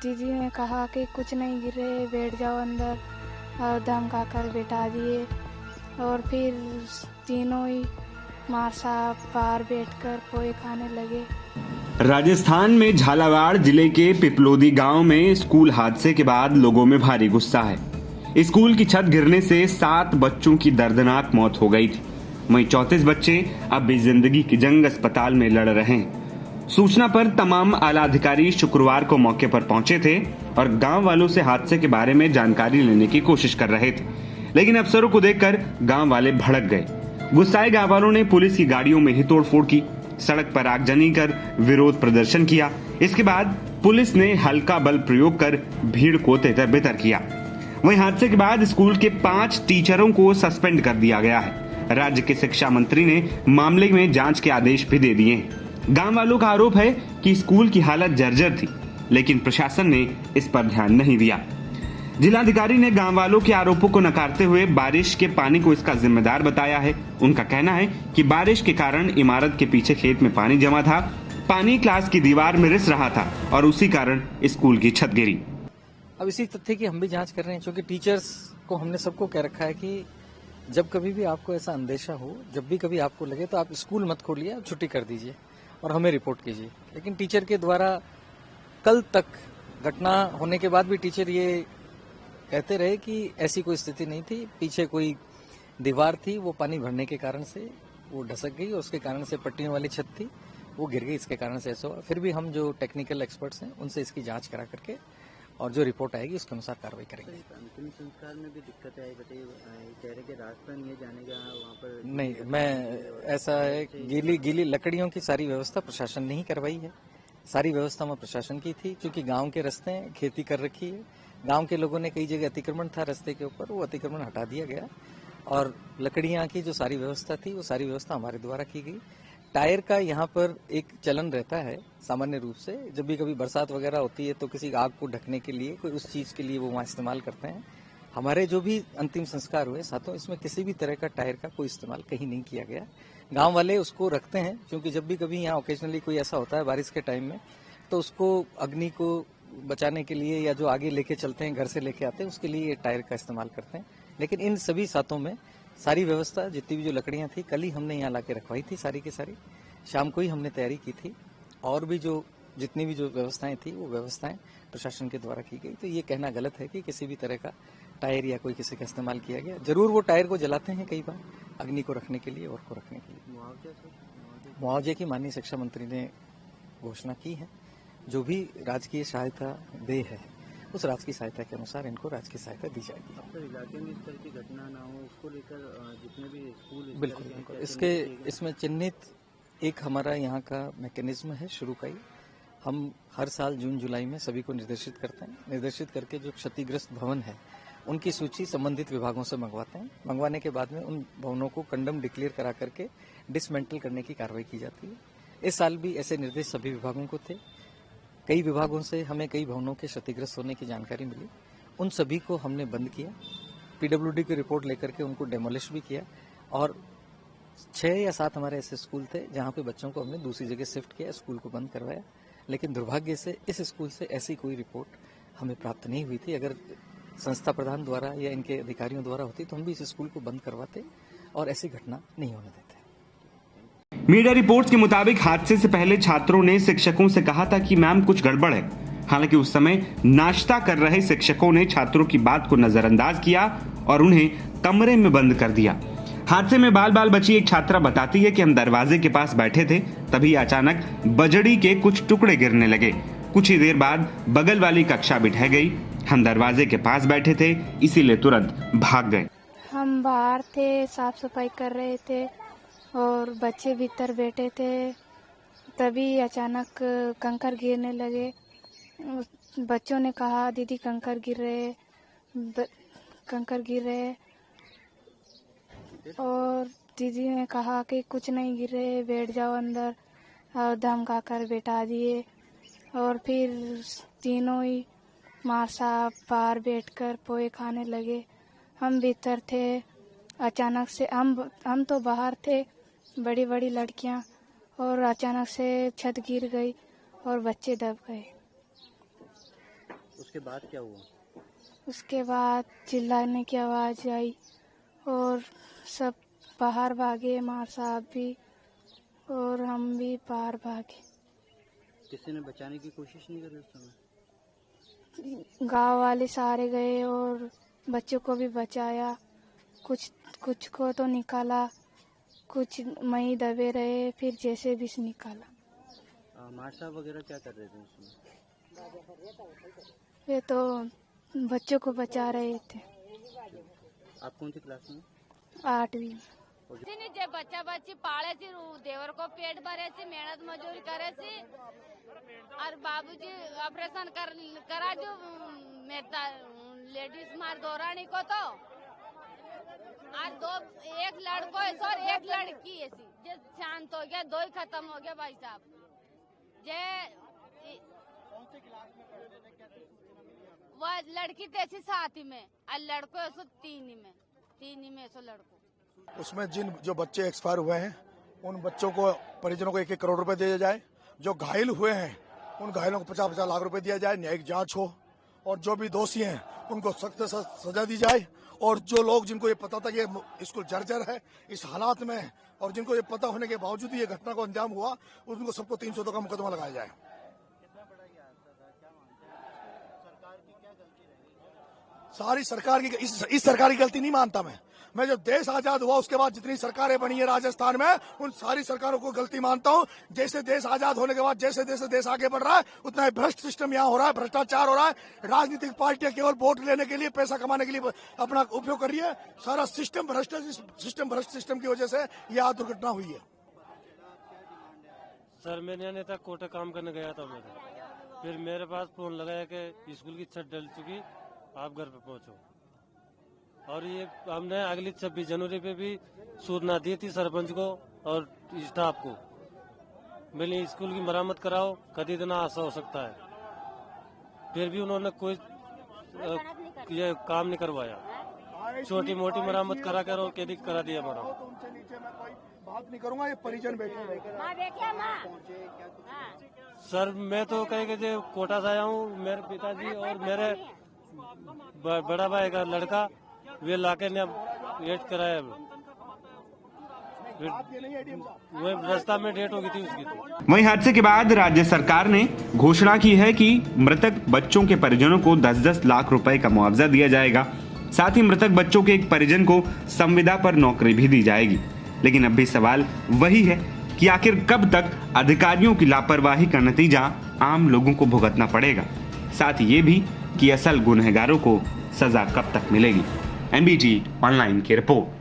दीदी ने कहा कि कुछ नहीं गिरे, बैठ जाओ अंदर, और धमका कर बिठा दिए। और फिर तीनों ही माँ साहब बाहर बैठकर पोहे खाने लगे। राजस्थान में झालावाड़ जिले के पिपलोदी गांव में स्कूल हादसे के बाद लोगों में भारी गुस्सा है। स्कूल की छत गिरने से 7 बच्चों की दर्दनाक मौत हो गई थी। वहीं 34 बच्चे अब भी जिंदगी की जंग अस्पताल में लड़ रहे हैं। सूचना पर तमाम आला अधिकारी शुक्रवार को मौके पर पहुंचे थे और गांव वालों से हादसे के बारे में जानकारी लेने की कोशिश कर रहे थे, लेकिन अफसरों को देखकर गांव वाले भड़क गए। गुस्साए गांव वालों ने पुलिस की गाड़ियों में ही तोड़फोड़ की, सड़क पर आगजनी कर विरोध प्रदर्शन किया। इसके बाद पुलिस ने हल्का बल प्रयोग कर भीड़ को तितर बितर किया। वहीं हादसे के बाद स्कूल के 5 टीचरों को सस्पेंड कर दिया गया है। राज्य के शिक्षा मंत्री ने मामले में जांच के आदेश भी दे दिए हैं। गांव वालों का आरोप है कि स्कूल की हालत जर्जर थी, लेकिन प्रशासन ने इस पर ध्यान नहीं दिया। जिलाधिकारी ने गांव वालों के आरोपों को नकारते हुए बारिश के पानी को इसका जिम्मेदार बताया है। उनका कहना है कि बारिश के कारण इमारत के पीछे खेत में पानी जमा था, पानी क्लास की दीवार में रिस रहा था और उसी कारण स्कूल की छत गिरी। अब इसी तथ्य की हम भी जांच कर रहे हैं, क्योंकि टीचर्स को हमने सबको कह रखा है कि जब कभी भी आपको ऐसा अंदेशा हो, जब भी कभी आपको लगे तो आप स्कूल मत खोलिए, आप छुट्टी कर दीजिए और हमें रिपोर्ट कीजिए। लेकिन टीचर के द्वारा कल तक घटना होने के बाद भी टीचर ये कहते रहे कि ऐसी कोई स्थिति नहीं थी, पीछे कोई दीवार थी, वो पानी भरने के कारण से वो ढसक गई और उसके कारण से पट्टियों वाली छत थी, वो गिर गई, इसके कारण से ऐसा हुआ। फिर भी हम जो टेक्निकल एक्सपर्ट्स हैं उनसे इसकी जांच करा करके और जो रिपोर्ट आएगी उसके अनुसार कार्रवाई करेंगे। अंतिम संस्कार में भी दिक्कत आई, बताइए, कह रहे कि रास्ता नहीं है जाने का वहाँ पर। नहीं, मैं ऐसा है, गीली लकड़ियों की सारी व्यवस्था प्रशासन ने ही करवाई है। सारी व्यवस्था में प्रशासन की थी, क्योंकि गांव के रास्ते हैं, खेती कर रखी है। गांव के लोगों ने कई जगह अतिक्रमण था रास्ते के ऊपर, वो अतिक्रमण हटा दिया गया और लकड़ियां की जो सारी व्यवस्था थी वो सारी व्यवस्था हमारे द्वारा की गई। टायर का यहाँ पर एक चलन रहता है सामान्य रूप से, जब भी कभी बरसात वगैरह होती है तो किसी आग को ढकने के लिए, कोई उस चीज के लिए वो वहाँ इस्तेमाल करते हैं। हमारे जो भी अंतिम संस्कार हुए साथों, इसमें किसी भी तरह का टायर का कोई इस्तेमाल कहीं नहीं किया गया। गांव वाले उसको रखते हैं, क्योंकि जब भी कभी यहाँ ओकेजनली कोई ऐसा होता है बारिश के टाइम में, तो उसको अग्नि को बचाने के लिए या जो आगे लेके चलते हैं, घर से लेके आते हैं, उसके लिए ये टायर का इस्तेमाल करते हैं। लेकिन इन सभी साथों में सारी व्यवस्था, जितनी भी जो लकड़ियां थी, कल ही हमने यहाँ लाके रखवाई थी सारी की सारी, शाम को ही हमने तैयारी की थी। और भी जो जितनी भी जो व्यवस्थाएं थी वो व्यवस्थाएं प्रशासन के द्वारा की गई। तो ये कहना गलत है कि किसी भी तरह का टायर या कोई किसी का इस्तेमाल किया गया। जरूर वो टायर को जलाते हैं कई बार अग्नि को रखने के लिए और को रखने के लिए। मुआवजे की माननीय शिक्षा मंत्री ने घोषणा की है। जो भी राजकीय सहायता दे है उस राजकीय सहायता के अनुसार इनको राजकीय सहायता दी जाएगी। तो इलाके में इस तरह की घटना ना हो, उसको लेकर जितने भी स्कूल बिल्कुल इसमें चिन्हित एक हमारा यहाँ का मैकेनिज्म है शुरू का ही। हम हर साल जून जुलाई में सभी को निर्देशित करते हैं, निर्देशित करके जो क्षतिग्रस्त भवन है उनकी सूची संबंधित विभागों से मंगवाते हैं। मंगवाने के बाद में उन भवनों को कंडम डिक्लेयर करा करके डिसमेंटल करने की कार्रवाई की जाती है। इस साल भी ऐसे निर्देश सभी विभागों को थे। कई विभागों से हमें कई भवनों के क्षतिग्रस्त होने की जानकारी मिली, उन सभी को हमने बंद किया, पीडब्ल्यूडी की रिपोर्ट लेकर के उनको डेमोलिश भी किया। और 6 या 7 हमारे ऐसे स्कूल थे जहां पे बच्चों को हमने दूसरी जगह शिफ्ट किया, स्कूल को बंद करवाया। लेकिन दुर्भाग्य से इस स्कूल से ऐसी कोई रिपोर्ट हमें प्राप्त नहीं हुई थी। अगर संस्था प्रधान द्वारा या इनके अधिकारियों द्वारा होती तो हम भी इस स्कूल को बंद करवाते और ऐसी घटना नहीं होने देते। मीडिया रिपोर्ट्स के मुताबिक हादसे से पहले छात्रों ने शिक्षकों से कहा था कि मैम कुछ गड़बड़ है। हालांकि उस समय नाश्ता कर रहे शिक्षकों ने छात्रों की बात को नजरअंदाज किया और उन्हें कमरे में बंद कर दिया। हादसे में बाल बाल बची एक छात्रा बताती है कि हम दरवाजे के पास बैठे थे, तभी अचानक बजड़ी के कुछ टुकड़े गिरने लगे। कुछ ही देर बाद बगल वाली कक्षा भी ढह गई। हम दरवाजे के पास बैठे थे, इसीलिए तुरंत भाग गए। हम बाहर थे, साफ सफाई कर रहे थे और बच्चे भीतर बैठे थे, तभी अचानक कंकर गिरने लगे। बच्चों ने कहा दीदी कंकर गिर रहे, कंकर गिर रहे, और दीदी ने कहा कि कुछ नहीं गिर रहे, बैठ जाओ अंदर, और धमका कर बिठा दिए। और फिर तीनों ही माँ साहब बाहर बैठकर पोहे खाने लगे। हम भीतर थे, अचानक से हम तो बाहर थे, बड़ी बड़ी लड़कियां, और अचानक से छत गिर गई और बच्चे दब गए। उसके बाद क्या हुआ? उसके बाद चिल्लाने की आवाज़ आई और सब बाहर भागे, मार साहब भी और हम भी बाहर भागे। किसी ने बचाने की कोशिश नहीं करी उस समय? गांव वाले सारे गए और बच्चों को भी बचाया। कुछ को तो निकाला, कुछ मई दबे रहे, फिर जैसे भी निकाला। मार साहब वगैरह क्या कर रहे थे उसमें? वे तो बच्चों को बचा रहे थे। आप कौन सी क्लास में? 8वीं। जे बच्चा बच्ची पाले छी, देवर को पेट भरे छी, मेहनत मजदूरी करे छी और बाबूजी ऑपरेशन करा जो मेरा लेडीज मार दौरानी को तो आज एक लड़को है और एक लड़की है सी जे शांत हो गया, 2 ही खत्म हो गया भाई साहब। जे वो लड़की तेसी 7 में और लड़को है 3 में सो लड़को। उसमें जिन जो बच्चे एक्सपायर हुए हैं उन बच्चों को परिजनों को 1-1 करोड़ रुपए दिया जाए। जो घायल हुए हैं उन घायलों को 50-50 लाख रुपए दिया जाए। न्यायिक जांच हो और जो भी दोषी हैं उनको सख्त सजा दी जाए। और जो लोग जिनको ये पता था कि स्कूल जर्जर है इस हालात में और जिनको ये पता होने के बावजूद ये घटना को अंजाम हुआ उनको सबको 302 का मुकदमा लगाया जाए। सारी सरकार की इस सरकार की गलती नहीं मानता मैं जब देश आजाद हुआ उसके बाद जितनी सरकारें बनी है राजस्थान में उन सारी सरकारों को गलती मानता हूं। जैसे देश आजाद होने के बाद जैसे देश आगे बढ़ रहा है उतना ही भ्रष्ट सिस्टम यहाँ हो रहा है, भ्रष्टाचार हो रहा है। राजनीतिक पार्टियां केवल वोट लेने के लिए, पैसा कमाने के लिए अपना उपयोग कर रही है। सारा सिस्टम भ्रष्ट सिस्टम की वजह से यह दुर्घटना हुई है। सर मैंने नेता कोटा काम करने गया था फिर मेरे पास फोन लगाया कि स्कूल की छत डल चुकी, आप घर पे पहुंचो। और ये हमने अगली 26 जनवरी पे भी सूचना दी थी सरपंच को और स्टाफ को, मैंने स्कूल की मरम्मत कराओ, कभी दिन ऐसा हो सकता है। फिर भी उन्होंने कोई ये काम नहीं करवाया। छोटी मोटी मरम्मत करा कर और कैदी करा दिया हमारा। उनसे नीचे मैं कोई बात नहीं करूंगा, ये परिजन बैठे। सर मैं तो कहे कि कोटा से आया हूँ, मेरे पिताजी और मेरे बड़ा भाई का लड़का वे लाके ने वेट कराया। वो रास्ता में डेट हो गई थी उसकी। वहीं हादसे के बाद राज्य सरकार ने घोषणा की है कि मृतक बच्चों के परिजनों को 10-10 लाख रुपए का मुआवजा दिया जाएगा। साथ ही मृतक बच्चों के एक परिजन को संविदा पर नौकरी भी दी जाएगी। लेकिन अब भी सवाल वही है कि आखिर कब तक अधिकारियों की लापरवाही का नतीजा आम लोगों को भुगतना पड़ेगा। साथ ही ये भी कि असल गुनहगारों को सजा कब तक मिलेगी। NBT ऑनलाइन की रिपोर्ट।